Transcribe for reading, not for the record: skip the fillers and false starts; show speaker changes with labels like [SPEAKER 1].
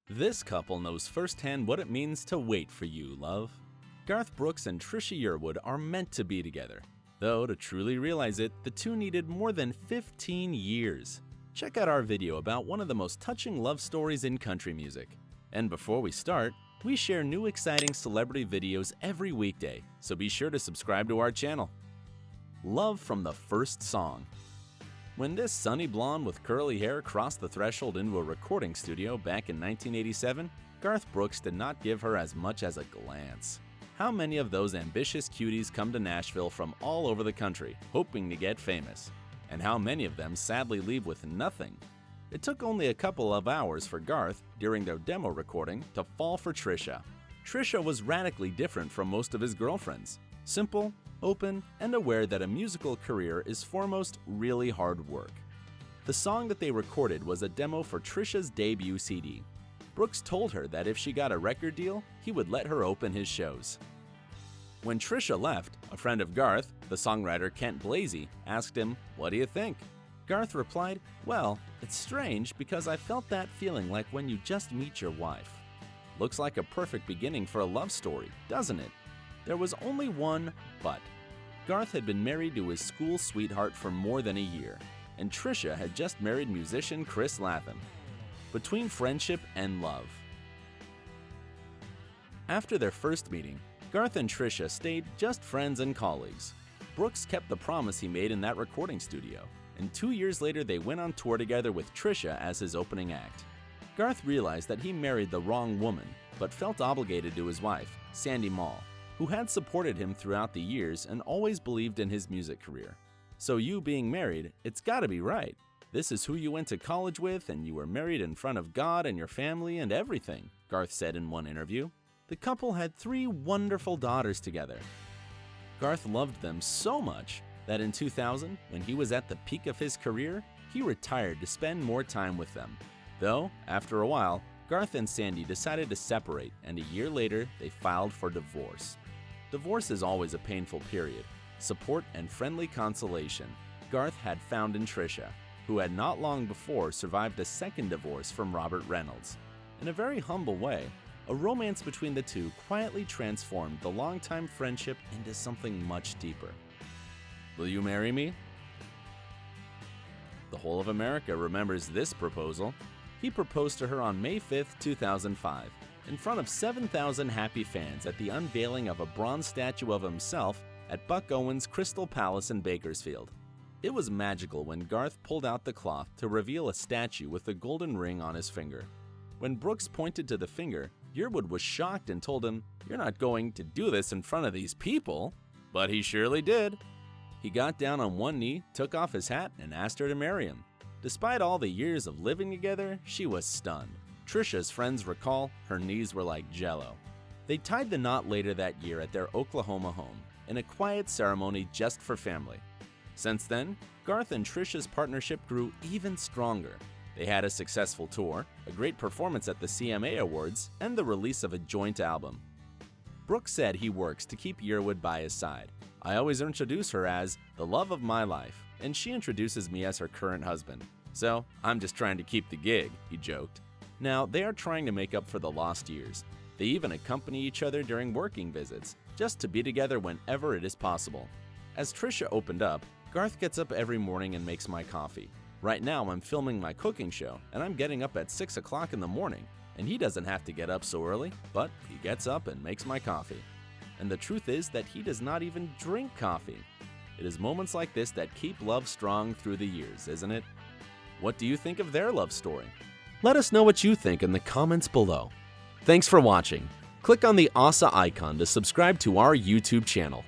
[SPEAKER 1] This couple knows firsthand what it means to wait for you, love. Garth Brooks and Trisha Yearwood are meant to be together. Though, to truly realize it, the two needed more than 15 years. Check out our video about one of the most touching love stories in country music. And before we start, we share new exciting celebrity videos every weekday, so be sure to subscribe to our channel. Love from the first song. When this sunny blonde with curly hair crossed the threshold into a recording studio back in 1987, Garth Brooks did not give her as much as a glance. How many of those ambitious cuties come to Nashville from all over the country, hoping to get famous? And how many of them sadly leave with nothing? It took only a couple of hours for Garth, during their demo recording, to fall for Trisha. Trisha was radically different from most of his girlfriends. Simple, open, and aware that a musical career is foremost really hard work. The song that they recorded was a demo for Trisha's debut CD. Brooks told her that if she got a record deal, he would let her open his shows. When Trisha left, a friend of Garth, the songwriter Kent Blasey, asked him, "What do you think?" Garth replied, "Well, it's strange because I felt that feeling like when you just meet your wife." Looks like a perfect beginning for a love story, doesn't it? There was only one but. Garth had been married to his school sweetheart for more than a year, and Trisha had just married musician Chris Latham. Between friendship and love. After their first meeting, Garth and Trisha stayed just friends and colleagues. Brooks kept the promise he made in that recording studio, and 2 years later they went on tour together with Trisha as his opening act. Garth realized that he married the wrong woman, but felt obligated to his wife, Sandy Mall, who had supported him throughout the years and always believed in his music career. "So you being married, it's gotta be right. This is who you went to college with, and you were married in front of God and your family and everything," Garth said in one interview. The couple had 3 wonderful daughters together. Garth loved them so much that in 2000, when he was at the peak of his career, he retired to spend more time with them. Though, after a while, Garth and Sandy decided to separate, and a year later, they filed for divorce. Divorce is always a painful period. Support and friendly consolation Garth had found in Trisha, who had not long before survived a second divorce from Robert Reynolds. In a very humble way, a romance between the two quietly transformed the longtime friendship into something much deeper. Will you marry me? The whole of America remembers this proposal. He proposed to her on May 5, 2005, in front of 7,000 happy fans at the unveiling of a bronze statue of himself at Buck Owens' Crystal Palace in Bakersfield. It was magical when Garth pulled out the cloth to reveal a statue with a golden ring on his finger. When Brooks pointed to the finger, Yearwood was shocked and told him, "You're not going to do this in front of these people." But he surely did. He got down on one knee, took off his hat, and asked her to marry him. Despite all the years of living together, she was stunned. Trisha's friends recall her knees were like jello. They tied the knot later that year at their Oklahoma home, in a quiet ceremony just for family. Since then, Garth and Trisha's partnership grew even stronger. They had a successful tour, a great performance at the CMA Awards, and the release of a joint album. Brooks said he works to keep Yearwood by his side. "I always introduce her as the love of my life, and she introduces me as her current husband. So I'm just trying to keep the gig," he joked. Now, they are trying to make up for the lost years. They even accompany each other during working visits, just to be together whenever it is possible. As Trisha opened up, Garth gets up every morning and makes my coffee. Right now, I'm filming my cooking show, and I'm getting up at 6 o'clock in the morning, and he doesn't have to get up so early, but he gets up and makes my coffee. And the truth is that he does not even drink coffee. It is moments like this that keep love strong through the years, isn't it? What do you think of their love story? Let us know what you think in the comments below. Thanks for watching. Click on the OSSA icon to subscribe to our YouTube channel.